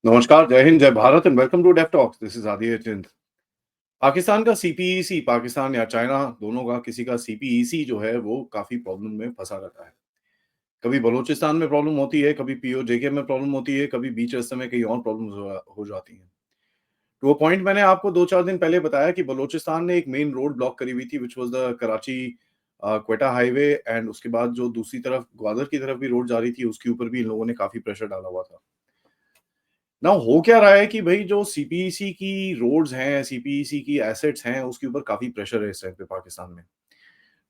नमस्कार, जय हिंद, जय Bharat and welcome to Dev talks. This is Aditya Chint. Pakistan का सीपीईसी, पाकिस्तान या चाइना दोनों का किसी का सीपीईसी जो है वो काफ़ी प्रॉब्लम में फँसा रहता है। कभी बलूचिस्तान में प्रॉब्लम होती है, कभी पीओजेके में प्रॉब्लम होती है, कभी बीच रास्ते में कहीं और प्रॉब्लम्स हो जाती हैं। टू अ पॉइंट मैंने आपको 2-4 दिन पहले बताया कि बलूचिस्तान ने एक मेन रोड ब्लॉक करी हुई थी which was the Karachi Quetta highway and उसके बाद जो दूसरी तरफ ग्वादर की तरफ भी रोड जा रही थी, उसके ऊपर भी इन लोगों ने काफ़ी प्रेशर डाला हुआ था। नाउ हो क्या रहा है कि भई जो सीपीईसी की रोड्स हैं, सीपीईसी की एसेट्स हैं, उसके ऊपर काफ़ी प्रेशर है इस टाइम पे पाकिस्तान में।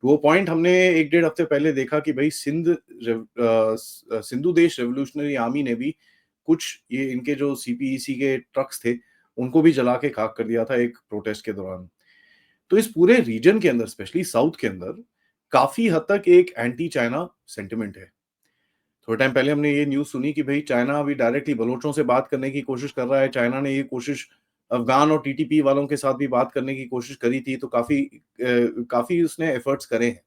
टू अ पॉइंट हमने 1 डेढ़ हफ्ते पहले देखा कि भई सिंधु देश रिवॉल्यूशनरी आर्मी ने भी कुछ ये इनके जो सीपीईसी के ट्रक्स थे, उनको भी जला के खाक कर दिया था एक प्रोटेस्ट के दौरान। तो इस पूरे रीजन के अंदर स्पेशली साउथ के अंदर काफ़ी हद तक एक एंटी चाइना सेंटिमेंट है। थोड़े टाइम पहले हमने ये न्यूज़ सुनी कि भई चाइना अभी डायरेक्टली बलोचों से बात करने की कोशिश कर रहा है। चाइना ने ये कोशिश अफ़गान और टीटीपी वालों के साथ भी बात करने की कोशिश करी थी, तो काफ़ी उसने एफर्ट्स करे हैं।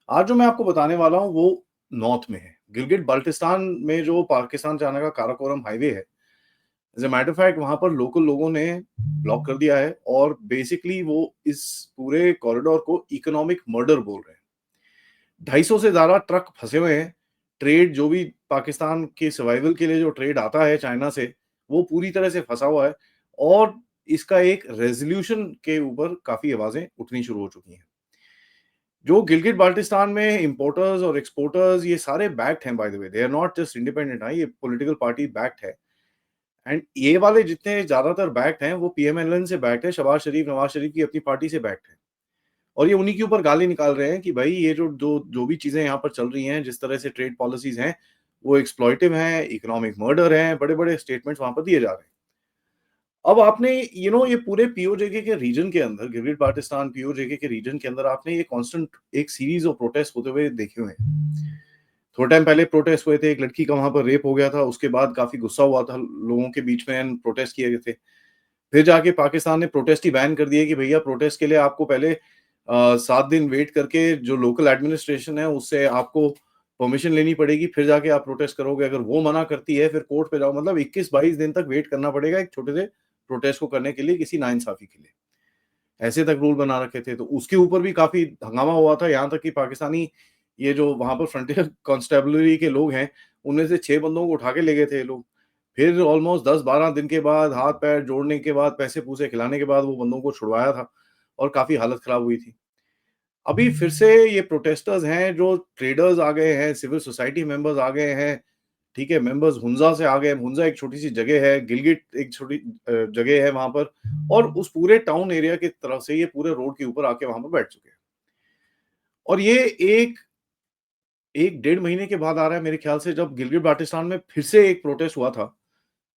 आज जो मैं आपको बताने वाला हूँ वो नॉर्थ में है। गिलगिट-बाल्टिस्तान में जो पाकिस्तान-चाइना का काराकोरम हाईवे है, as a matter of fact वहाँ पर लोकल लोगों ने ब्लॉक कर दिया है और बेसिकली वो इस पूरे कॉरिडोर को इकोनॉमिक मर्डर बोल रहे हैं। 250 से ज़्यादा ट्रक फँसे हुए हैं। ट्रेड जो भी पाकिस्तान के सर्वाइवल के लिए जो ट्रेड आता है चाइना से, वो पूरी तरह से फँसा हुआ है और इसका एक रेज़ोल्यूशन के ऊपर काफ़ी आवाज़ें उठनी शुरू हो चुकी हैं। जो गिलगिट-बाल्टिस्तान में इम्पोर्टर्स और एक्सपोर्टर्स ये सारे बैक्ड हैं by the way, they are not just independent ये पॉलिटिकल पार्टी बैक्ड है एंड ये वाले जितने ज़्यादातर बैक्ड हैं, वो पीएमएलएन से बैक्ड है, शहबाज शरीफ, नवाज़ शरीफ की अपनी पार्टी से बैक्ड है। और ये उन्हीं के ऊपर गाली निकाल रहे हैं कि भाई ये जो भी चीज़ें यहाँ पर चल रही हैं, जिस तरह से ट्रेड पॉलिसीज़ हैं, वो एक्सप्लॉइटिव हैं, इकोनॉमिक मर्डर हैं, बड़े-बड़े स्टेटमेंट्स वहाँ पर दिए जा रहे हैं। अब आपने ये पूरे पीओजेके के रीजन के अंदर, गिलगिट-बाल्टिस्तान पीओजेके के रीजन के अंदर आपने ये कांस्टेंट एक सीरीज़ ऑफ प्रोटेस्ट होते हुए देखे हुए हैं। थोड़े टाइम पहले प्रोटेस्ट हुए थे, एक लड़की का वहाँ पर रेप हो गया था, उसके बाद काफ़ी गुस्सा हुआ था लोगों के बीच में एंड प्रोटेस्ट किए गए थे। फिर जाके पाकिस्तान ने प्रोटेस्ट ही बैन कर दिए कि भैया प्रोटेस्ट के लिए आपको पहले 7 दिन वेट करके जो लोकल एडमिनिस्ट्रेशन है उससे आपको परमिशन लेनी पड़ेगी, फिर जाके आप प्रोटेस्ट करोगे। अगर वो मना करती है फिर कोर्ट पे जाओ, मतलब 21-22 दिन तक वेट करना पड़ेगा एक छोटे से प्रोटेस्ट को करने के लिए किसी नाइंसाफ़ी के लिए। ऐसे तक रूल बना रखे थे, तो उसके ऊपर भी काफ़ी हंगामा हुआ था, यहाँ तक कि पाकिस्तानी ये जो वहाँ पर फ्रंटियर कॉन्स्टेबलरी के लोग हैं, उनमें से 6 बंदों को उठा के ले गए थे ये लोग। फिर ऑलमोस्ट 10-12 दिन के बाद हाथ-पैर जोड़ने के बाद, पैसे-पूसे खिलाने के बाद वो बंदों को छुड़वाया था और काफ़ी हालत खराब हुई थी। अभी फिर से ये प्रोटेस्टर्स हैं, जो ट्रेडर्स आ गए हैं, सिविल सोसाइटी मेंबर्स आ गए हैं, ठीक है? मेंबर्स हुंज़ा से आ गए। हुंज़ा एक छोटी-सी जगह है, गिलगिट एक छोटी जगह है वहाँ पर और उस पूरे टाउन एरिया की तरफ से ये पूरे रोड के ऊपर आके वहाँ पर बैठ चुके हैं। और ये एक 1 डेढ़ महीने के बाद आ रहा है मेरे ख्याल से, जब गिलगिट-बाल्टिस्तान में फिर से एक प्रोटेस्ट हुआ था,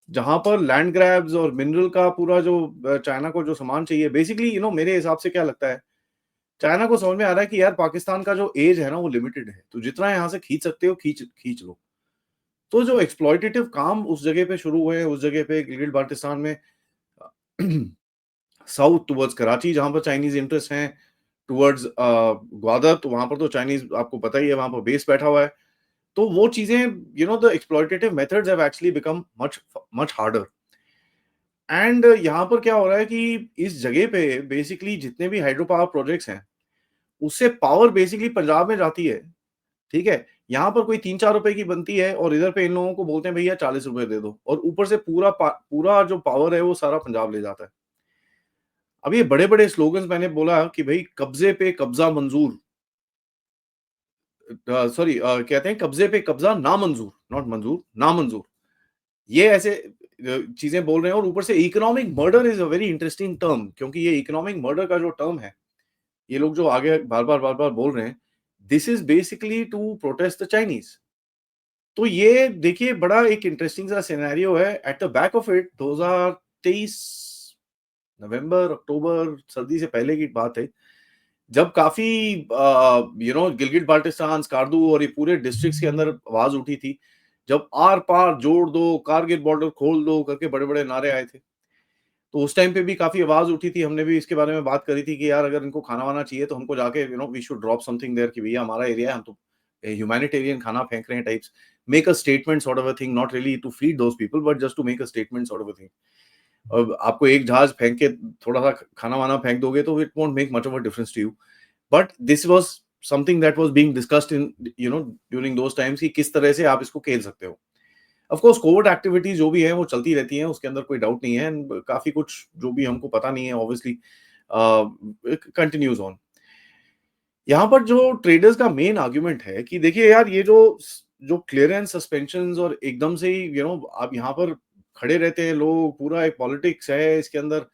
जहाँ पर लैंड ग्रैब्स और मिनरल का पूरा जो चाइना को जो सामान चाहिए बेसिकली मेरे हिसाब से क्या लगता है, चाइना को समझ में आ रहा है कि यार पाकिस्तान का जो एज है ना वो लिमिटेड है, तो जितना यहाँ से खींच सकते हो खींच खींच लो। तो जो एक्सप्लॉइटेटिव काम उस जगह पे शुरू हुए हैं, उस जगह पे गिलगिट-बाल्टिस्तान में साउथ टुवर्ड्स कराची जहाँ पर चाइनीज़ इंटरेस्ट हैं, टुवर्ड्स ग्वादर तो वहाँ पर तो चाइनीज़ आपको पता ही है वहाँ पर बेस बैठा हुआ है। तो वो चीज़ें the exploitative methods have actually become much much harder and यहाँ पर क्या हो रहा है कि इस जगह पे बेसिकली जितने भी हाइड्रो पावर प्रोजेक्ट्स हैं, उससे पावर बेसिकली पंजाब में जाती है, ठीक है? यहाँ पर कोई 3-4 रुपए की बनती है और इधर पे इन लोगों को बोलते हैं भैया 40 रुपए दे दो और ऊपर से पूरा जो पावर है वो सारा पंजाब ले जाता है। अब ये बड़े-बड़े स्लोगन्स मैंने बोला कि भई कब्ज़े पे कब्ज़ा मंज़ूर कहते हैं कब्ज़े पे कब्ज़ा नामंज़ूर, नॉट मंज़ूर, नामंज़ूर। ये ऐसे चीज़ें बोल रहे हैं और ऊपर से economic murder is a very interesting term, क्योंकि ये इकोनॉमिक मर्डर का जो टर्म है, ये लोग जो आगे बार-बार बोल रहे हैं, this is basically to protest the Chinese. तो ये देखिए बड़ा एक इंटरेस्टिंग सा सिनेरियो है। At the back of it 2023 November, October, सर्दी से पहले की बात है, जब काफ़ी गिलगिट-बाल्टिस्तान, स्कार्दू और ये पूरे डिस्ट्रिक्ट्स के अंदर आवाज़ उठी थी। जब आर-पार जोड़ दो, कारगिल बॉर्डर खोल दो करके बड़े-बड़े नारे आए थे। तो उस टाइम पे भी काफ़ी आवाज़ उठी थी। हमने भी इसके बारे में बात करी थी कि यार अगर इनको खाना-वाना चाहिए तो हमको जाके we should drop something there कि भैया हमारा एरिया है, हम तो ह्यूमैनिटेरियन खाना फेंक रहे हैं types, make a statement sort of a thing, not really to feed those people but just to make a statement sort of a thing. अब आपको एक जहाज फेंक के थोड़ा सा खाना वाना फेंक दोगे तो it won't make much of a difference to you, but this was something that was being discussed in during those times कि किस तरह से आप इसको खेल सकते हो। ऑफ कोर्स कोवर्ट एक्टिविटीज जो भी है वो चलती रहती हैं, उसके अंदर कोई डाउट नहीं है, and काफी कुछ जो भी हमको पता नहीं है ऑब्वियसली कंटिन्यूज ऑन। यहाँ पर जो ट्रेडर्स का मेन आर्गुमेंट है कि देखिए यार, ये जो क्लियरेंस सस्पेंशंस और एकदम से ही आप यहाँ पर खड़े रहते हैं लोग, पूरा एक पॉलिटिक्स है इसके अंदर,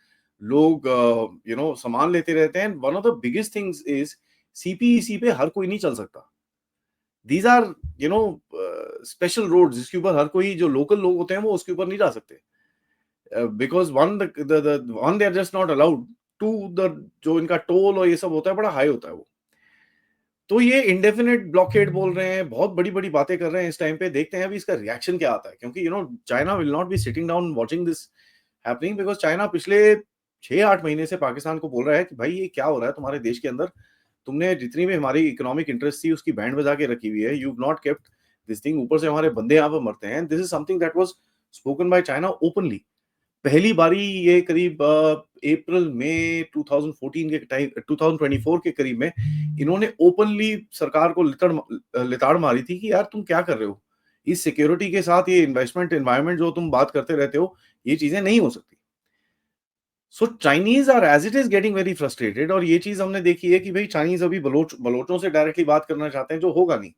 लोग सामान लेते रहते हैं। One of the biggest things is CPEC पे हर कोई नहीं चल सकता। दीज आर स्पेशल रोड्स जिसके ऊपर हर कोई, जो लोकल लोग होते हैं वो उसके ऊपर नहीं जा सकते, because one they are just not allowed to the, जो इनका टोल और ये सब होता है बड़ा हाई होता है वो। तो ये इंडेफिनिट ब्लॉकेड बोल रहे हैं, बहुत बड़ी बड़ी बातें कर रहे हैं इस टाइम पे। देखते हैं अभी इसका रिएक्शन क्या आता है, क्योंकि China will not be sitting down watching this happening, because China पिछले 6-8 महीने से पाकिस्तान को बोल रहा है कि भाई ये क्या हो रहा है तुम्हारे देश के अंदर, तुमने जितनी भी हमारी इकोनॉमिक इंटरेस्ट थी उसकी बैंड बजा के रखी हुई है, you not kept this thing, ऊपर से हमारे बंदे यहाँ पर मरते हैं। This is something that was spoken by China openly. पहली बारी ये करीब अप्रैल मई 2014 के टाइम, 2024 के करीब में इन्होंने ओपनली सरकार को लिताड़ मारी थी कि यार तुम क्या कर रहे हो, इस सिक्योरिटी के साथ ये इन्वेस्टमेंट एनवायरनमेंट जो तुम बात करते रहते हो, ये चीजें नहीं हो सकती। So Chinese are as it is getting very frustrated, और ये चीज हमने देखी है कि भाई चाइनीज अभी बलोचों से डायरेक्टली बात करना चाहते हैं, जो होगा नहीं।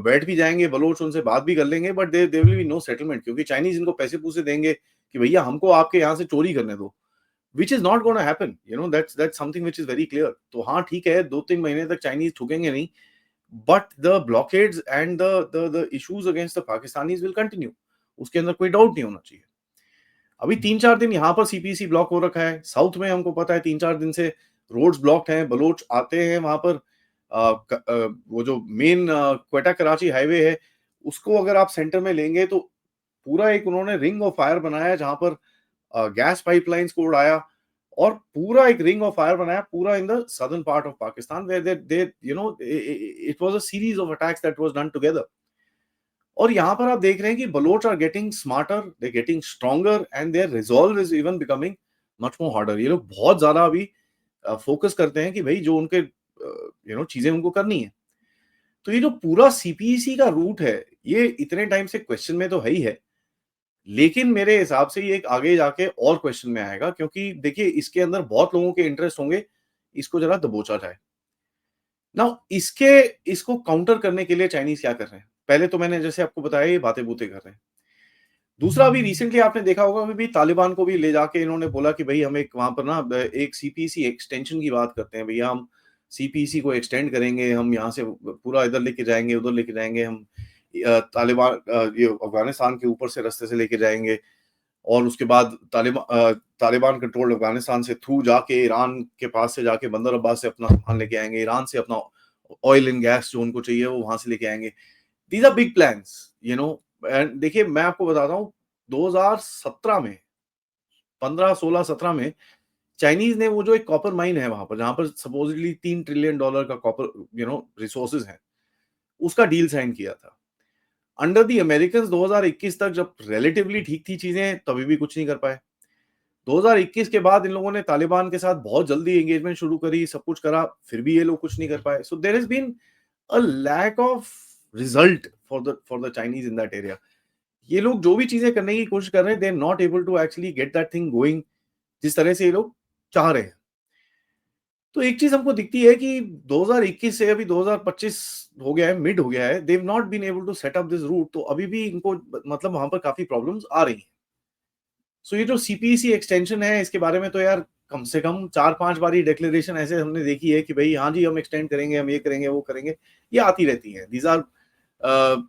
बैठ भी जाएंगे बलोच, उनसे बात भी कर लेंगे, but they will be no settlement, क्योंकि चाइनीज इनको पैसे पूसे देंगे कि भैया हमको आपके यहाँ से चोरी करने दो, which is not gonna happen, that's something which is very clear. तो हाँ ठीक है, 2-3 महीने तक चाइनीज ठुकेंगे नहीं, but the blockades and the issues against the Pakistanis will continue, उसके अंदर कोई डाउट नहीं होना चाहिए। अभी 3-4 दिन यहाँ पर सीपीसी ब्लॉक हो रखा है, साउथ में हमको पता है 3-4 दिन से रोड्स ब्लॉक हैं, बलोच आते हैं वहां पर। वो जो मेन क्वेटा कराची हाईवे है, उसको अगर आप सेंटर में लेंगे तो पूरा एक उन्होंने रिंग ऑफ फायर बनाया, जहां पर गैस पाइपलाइंस को उड़ाया, और पूरा एक रिंग ऑफ फायर बनाया पूरा in the southern part of Pakistan, where they it was a series of attacks that was done together. और यहाँ पर आप देख रहे हैं कि Baloch are getting smarter, they getting stronger, and their resolve is even becoming much more harder. ये लोग बहुत ज्यादा अभी फोकस करते हैं कि भाई जो उनके चीजें उनको करनी है। तो ये जो पूरा सीपीईसी का रूट है, ये इतने टाइम से क्वेश्चन में तो है ही है, लेकिन मेरे हिसाब से ये एक आगे जाके और क्वेश्चन में आएगा, क्योंकि देखिए इसके अंदर बहुत लोगों के इंटरेस्ट होंगे, इसको जरा दबोचा जाए ना। इसको काउंटर करने के लिए चाइनीज क्या कर रहे हैं, पहले तो मैंने जैसे आपको बताया ये बातें बूते कर रहे हैं। दूसरा, अभी रिसेंटली आपने देखा होगा, अभी भी तालिबान को भी ले जाके इन्होंने बोला कि भाई हम एक वहां पर ना एक सीपीसी एक्सटेंशन की बात करते हैं, भैया हम सीपीसी को एक्सटेंड करेंगे, हम यहाँ से पूरा इधर लेके जाएंगे, उधर लेके जाएंगे, हम तालिबान ये अफगानिस्तान के ऊपर से रास्ते से लेके जाएंगे, और उसके बाद तालिबान कंट्रोल्ड अफगानिस्तान से थ्रू जाके ईरान के पास से जाके बंदर अब्बास से अपना सामान लेके आएंगे, ईरान से अपना ऑयल एंड गैस जो उनको चाहिए वो वहां से लेके आएंगे। These are big plans, and देखिए मैं आपको बताता हूँ, 2017 में, 15, 16, 17 में चाइनीज ने वो जो एक कॉपर माइन है वहां पर, जहां पर सपोजिटली $3 ट्रिलियन का कॉपर रिसोर्सेज है, उसका डील साइन किया था। अंडर दी अमेरिकन 2021 तक जब रिलेटिवली ठीक थी चीजें, तभी भी कुछ नहीं कर पाए। 2021 के बाद इन लोगों ने तालिबान के साथ बहुत जल्दी एंगेजमेंट शुरू करी, सब कुछ करा, फिर भी ये लोग कुछ नहीं कर पाए। So there has been a lack of result for the Chinese in that area. ये लोग जो भी चीजें करने की कोशिश कर रहे हैं, they are not able to actually get that thing going जिस तरह से ये लोग चाह रहे हैं। तो एक चीज हमको दिखती है कि 2021 से अभी 2025 हो गया है, मिड हो गया है, they have not been able to set up this route, तो अभी भी इनको मतलब वहां पर काफी प्रॉब्लम्स आ रही हैं। सो ये जो सीपीसी एक्सटेंशन है, इसके बारे में तो यार कम से कम 4-5 बारी डिक्लेरेशन ऐसे हमने देखी है कि भाई हाँ जी हम एक्सटेंड करेंगे, हम ये करेंगे, वो करेंगे, ये आती रहती है। These are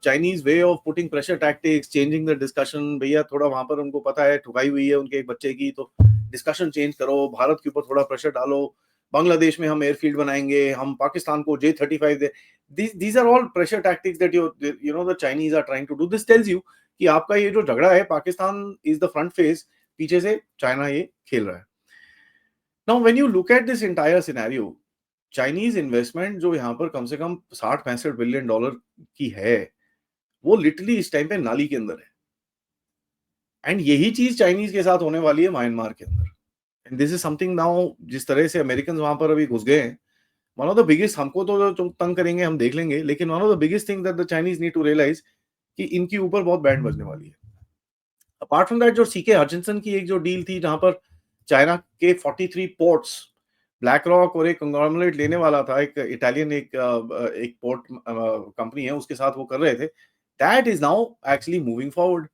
Chinese way of putting pressure tactics, changing the discussion. भैया थोड़ा वहां पर उनको पता है ठुकाई हुई है उनके एक बच्चे की, तो डिस्कशन चेंज करो, भारत के ऊपर थोड़ा प्रेशर डालो, बांग्लादेश में हम एयरफील्ड बनाएंगे, हम पाकिस्तान को J-35 दे। These are all pressure tactics that the Chinese are trying to do. This tells you कि आपका ये जो झगड़ा है, Pakistan is the front face, पीछे से चाइना ये खेल रहा है। Now when you look at this entire scenario, Chinese investment जो यहाँ पर कम से कम 60-65 बिलियन डॉलर की है, वो लिटरली इस टाइम पे नाली के अंदर है। एंड यही चीज चाइनीज के साथ होने वाली है म्यांमार के अंदर। And this is something now, जिस तरह से अमेरिकन वहां पर अभी घुस गए हैं, वन ऑफ द बिगेस्ट, हमको तो जो तंग करेंगे हम देख लेंगे, लेकिन one of the biggest thing that the Chinese need to realize कि इनके ऊपर बहुत बैंड बजने वाली है। अपार्ट फ्रॉम दैट, जो सीके हचिंसन की एक जो डील थी, जहां पर चाइना के 43 पोर्ट्स ब्लैक रॉक और एक कंग्लोमरेट लेने वाला था, एक इटालियन एक पोर्ट कंपनी है, उसके साथ वो कर रहे थे, that is now actually moving forward.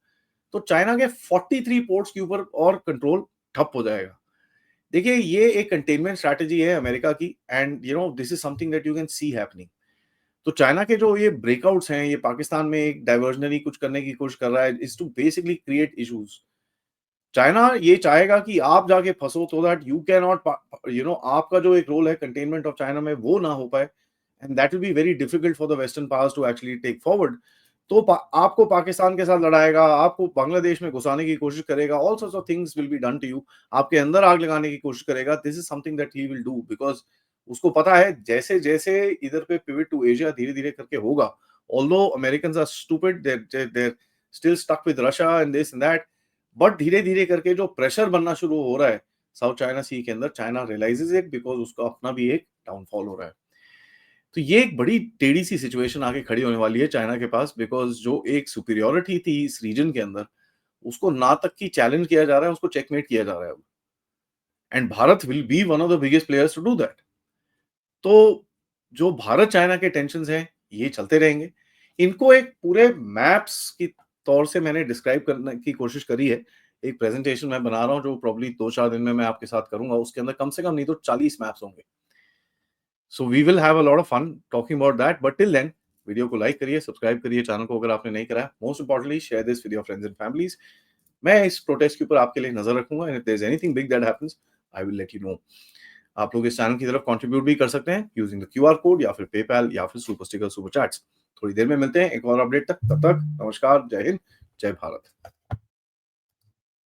तो चाइना के 43 पोर्ट्स के ऊपर और कंट्रोल ठप हो जाएगा। देखिए, ये एक कंटेनमेंट स्ट्रैटेजी है अमेरिका की, and you know this is something that you can see happening. तो चाइना के जो ये ब्रेकआउट्स हैं, ये पाकिस्तान में एक डाइवर्जनरी कुछ करने की कोशिश कर रहा है, is to basically create issues. China ये चाहेगा कि आप जाके फंसो, so that you can not, you know, आपका जो एक रोल है कंटेनमेंट ऑफ चाइना में वो ना हो पाए, and that will be very difficult for the western powers to actually take forward. तो आपको पाकिस्तान के साथ लड़ाएगा, आपको बांग्लादेश में घुसाने की कोशिश करेगा, all sorts of things will be done to you, आपके अंदर आग लगाने की कोशिश करेगा। This is something that he will do, because उसको पता है जैसे जैसे इधर पे पिवट टू एशिया धीरे धीरे करके होगा, although Americans are stupid, they're still stuck with Russia and this and that, but धीरे धीरे करके जो प्रेशर बनना शुरू हो रहा है साउथ चाइना सी के अंदर, चाइना रियलाइजेज इट, बिकॉज उसका अपना भी एक डाउनफॉल हो रहा है। तो ये एक बड़ी टेढ़ी सी सिचुएशन आके खड़ी होने वाली है चाइना के पास, बिकॉज जो एक सुपीरियोरिटी थी इस रीजन के अंदर, उसको ना तक की चैलेंज किया जा रहा है, उसको चेकमेट किया जा रहा है अब। And Bharat will be one of the biggest players to do that. तो जो भारत चाइना के टेंशंस हैं, ये चलते रहेंगे। इनको एक पूरे मैप्स की तौर से मैंने डिस्क्राइब करने की कोशिश करी है। एक प्रेजेंटेशन मैं बना रहा हूँ जो प्रोबब्ली 2-4 दिन में मैं आपके साथ करूँगा। उसके अंदर कम से कम नहीं तो 40 मैप्स होंगे। So we will have a lot of fun talking about that, but till then video को लाइक करिए, सब्सक्राइब करिए चैनल को अगर आपने नहीं करा है। Most importantly share this with your friends and families. मैं इस प्रोटेस्ट के ऊपर आपके लिए नजर रखूंगा, and if there is anything big that happens, I will let you know. आप लोग इस चैनल की तरफ कंट्रीब्यूट भी कर सकते हैं यूजिंग द क्यूआर कोड या फिर पेपैल या फिर सुपर स्टिकर, सुपर चैट्स। थोड़ी देर में मिलते हैं एक और अपडेट तक, तब तक नमस्कार, जय हिंद, जय भारत।